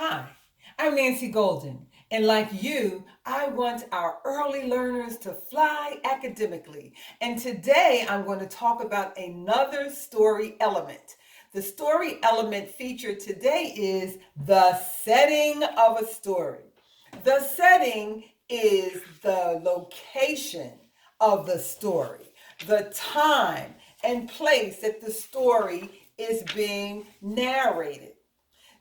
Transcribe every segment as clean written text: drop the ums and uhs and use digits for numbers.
Hi, I'm Nancy Golden, and like you, I want our early learners to fly academically. And today I'm going to talk about another story element. The story element featured today is the setting of a story. The setting is the location of the story, the time and place that the story is being narrated.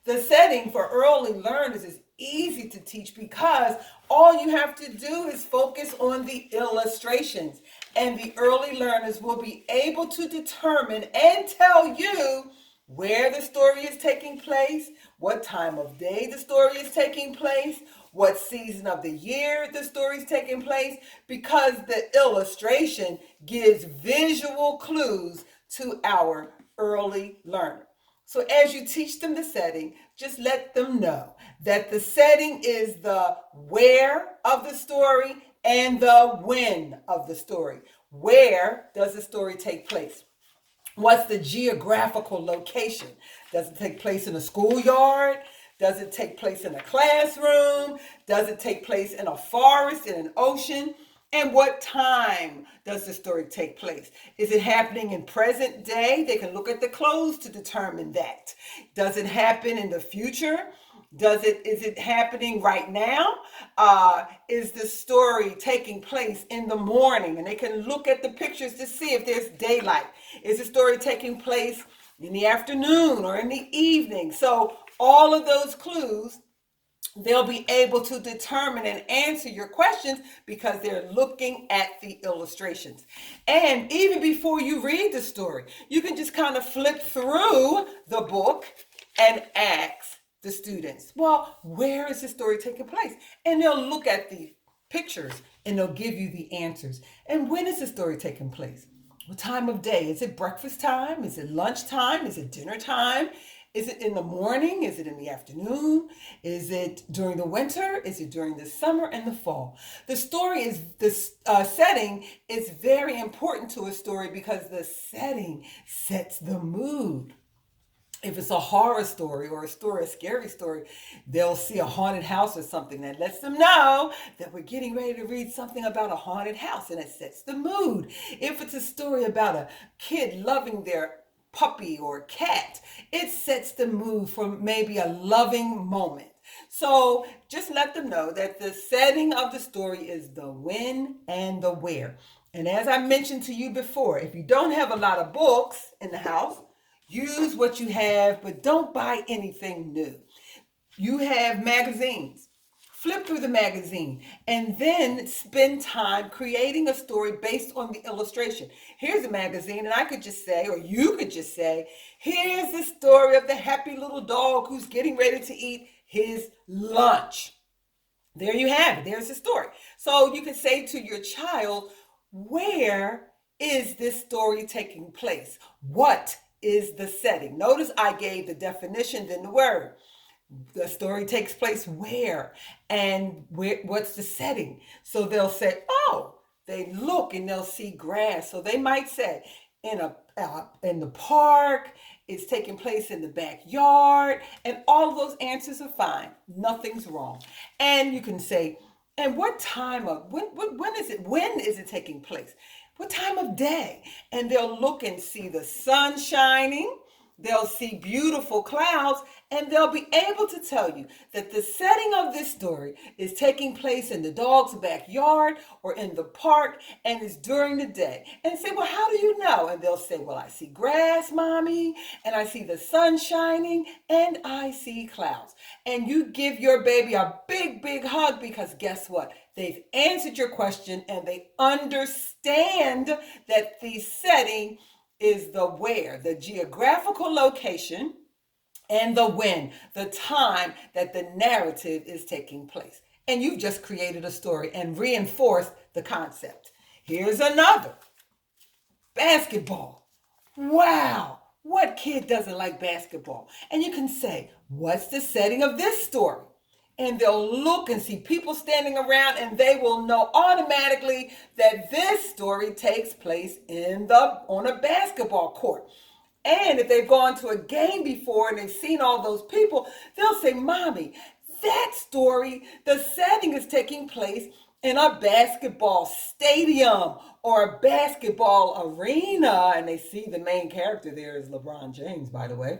The setting for early learners is easy to teach because all you have to do is focus on the illustrations, and the early learners will be able to determine and tell you where the story is taking place, what time of day the story is taking place, what season of the year the story is taking place, because the illustration gives visual clues to our early learner. So as you teach them the setting, just let them know that the setting is the where of the story and the when of the story. Where does the story take place? What's the geographical location? Does it take place in a schoolyard? Does it take place in a classroom? Does it take place in a forest, in an ocean? And what time does the story take place? Is it happening in present day? They can look at the clothes to determine that. Does it happen in the future? Is it happening right now? Is the story taking place in the morning? And they can look at the pictures to see if there's daylight. Is the story taking place in the afternoon or in the evening? So all of those clues, they'll be able to determine and answer your questions because they're looking at the illustrations. And even before you read the story, you can just kind of flip through the book and ask the students, well, where is the story taking place? And they'll look at the pictures and they'll give you the answers. And when is the story taking place? What time of day? Is it breakfast time? Is it lunch time? Is it dinner time? Is it in the morning? Is it in the afternoon? Is it during the winter? Is it during the summer and the fall? The story is this setting is very important to a story because the setting sets the mood. If it's a horror story or a scary story, they'll see a haunted house or something that lets them know that we're getting ready to read something about a haunted house, and it sets the mood. If it's a story about a kid loving their puppy or cat, it sets the mood for maybe a loving moment. So just let them know that the setting of the story is the when and the where. And as I mentioned to you before, if you don't have a lot of books in the house, use what you have, but don't buy anything new. You have magazines. Flip through the magazine and then spend time creating a story based on the illustration. Here's a magazine, and I could just say, or you could just say, here's the story of the happy little dog who's getting ready to eat his lunch. There you have it. There's the story. So you can say to your child, where is this story taking place? What is the setting? Notice I gave the definition, then the word. The story takes place where and what's the setting? So they'll say, oh, they look and they'll see grass. So they might say in the park, it's taking place in the backyard, and all of those answers are fine. Nothing's wrong. And you can say, and what time of when is it? When is it taking place? What time of day? And they'll look and see the sun shining. They'll see beautiful clouds, and they'll be able to tell you that the setting of this story is taking place in the dog's backyard or in the park, and it's during the day. And say, well, how do you know? And they'll say, well, I see grass, mommy, and I see the sun shining, and I see clouds. And you give your baby a big, big hug because guess what? They've answered your question, and they understand that the setting is the where, the geographical location, and the when, the time that the narrative is taking place. And you've just created a story and reinforced the concept. Here's another. Basketball. Wow, what kid doesn't like basketball? And you can say, what's the setting of this story? And they'll look and see people standing around, and they will know automatically that this story takes place on a basketball court. And if they've gone to a game before and they've seen all those people, they'll say, Mommy, that story, the setting is taking place in a basketball stadium or a basketball arena. And they see the main character there is LeBron James, by the way.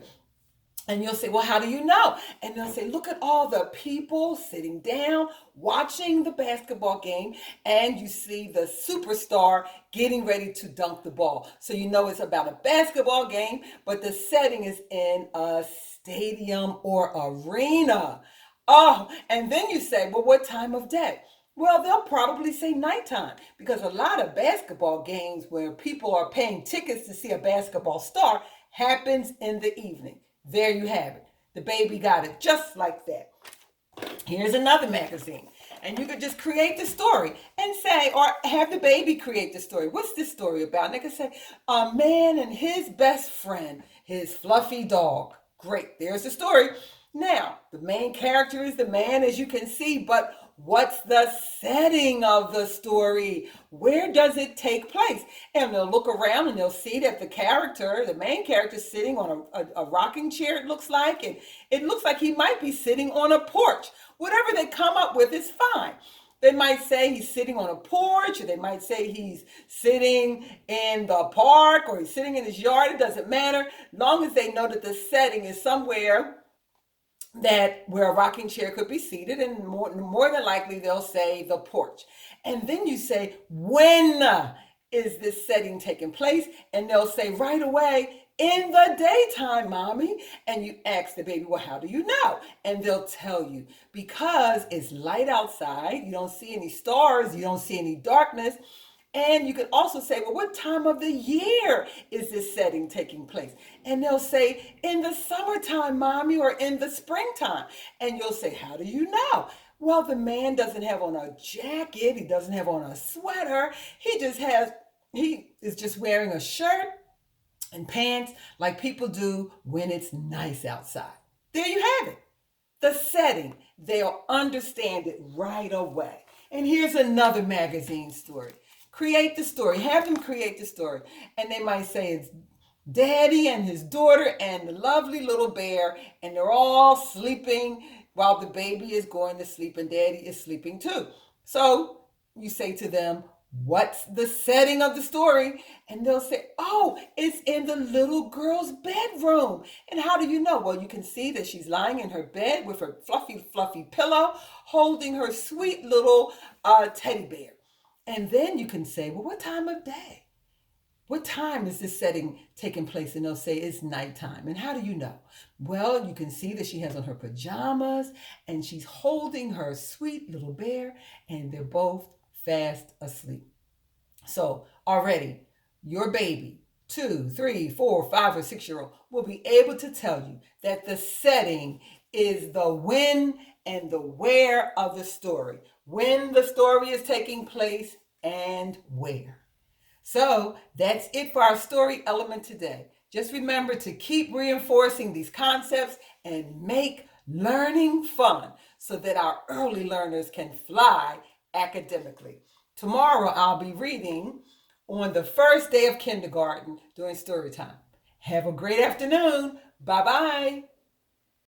And you'll say, Well, how do you know? And they'll say, Look at all the people sitting down watching the basketball game, and you see the superstar getting ready to dunk the ball. So you know it's about a basketball game, but the setting is in a stadium or arena. Oh, and then you say, Well, what time of day? Well, they'll probably say nighttime because a lot of basketball games where people are paying tickets to see a basketball star happens in the evening. There you have it. The baby got it just like that. Here's another magazine. And you could just create the story and say, or have the baby create the story. What's this story about? And they could say, a man and his best friend, his fluffy dog. Great, there's the story. Now, the main character is the man, as you can see, but what's the setting of the story? Where does it take place? And they'll look around and they'll see that the main character, is sitting on a rocking chair, it looks like, and it looks like he might be sitting on a porch. Whatever they come up with is fine. They might say he's sitting on a porch, or they might say he's sitting in the park, or he's sitting in his yard. It doesn't matter, long as they know that the setting is somewhere that where a rocking chair could be seated, and more than likely they'll say the porch. And then you say, when is this setting taking place? And they'll say right away, in the daytime, Mommy. And you ask the baby, well, how do you know? And they'll tell you, because it's light outside, you don't see any stars, you don't see any darkness. And you could also say, well, what time of the year is this setting taking place? And they'll say, in the summertime, Mommy, or in the springtime. And you'll say, how do you know? Well, the man doesn't have on a jacket. He doesn't have on a sweater. He is just wearing a shirt and pants like people do when it's nice outside. There you have it. The setting. They'll understand it right away. And here's another magazine story. Create the story. Have them create the story. And they might say it's Daddy and his daughter and the lovely little bear, and they're all sleeping while the baby is going to sleep, and Daddy is sleeping too. So you say to them, what's the setting of the story? And they'll say, oh, it's in the little girl's bedroom. And how do you know? Well, you can see that she's lying in her bed with her fluffy pillow, holding her sweet little teddy bear. And then you can say, well, what time of day? What time is this setting taking place? And they'll say it's nighttime. And how do you know? Well, you can see that she has on her pajamas and she's holding her sweet little bear, and they're both fast asleep. So already your baby, 2, 3, 4, 5, or 6-year-old, will be able to tell you that the setting is the when and the where of the story. When the story is taking place and where. So that's it for our story element today. Just remember to keep reinforcing these concepts and make learning fun so that our early learners can fly academically. Tomorrow I'll be reading on the first day of kindergarten during story time. Have a great afternoon. Bye-bye.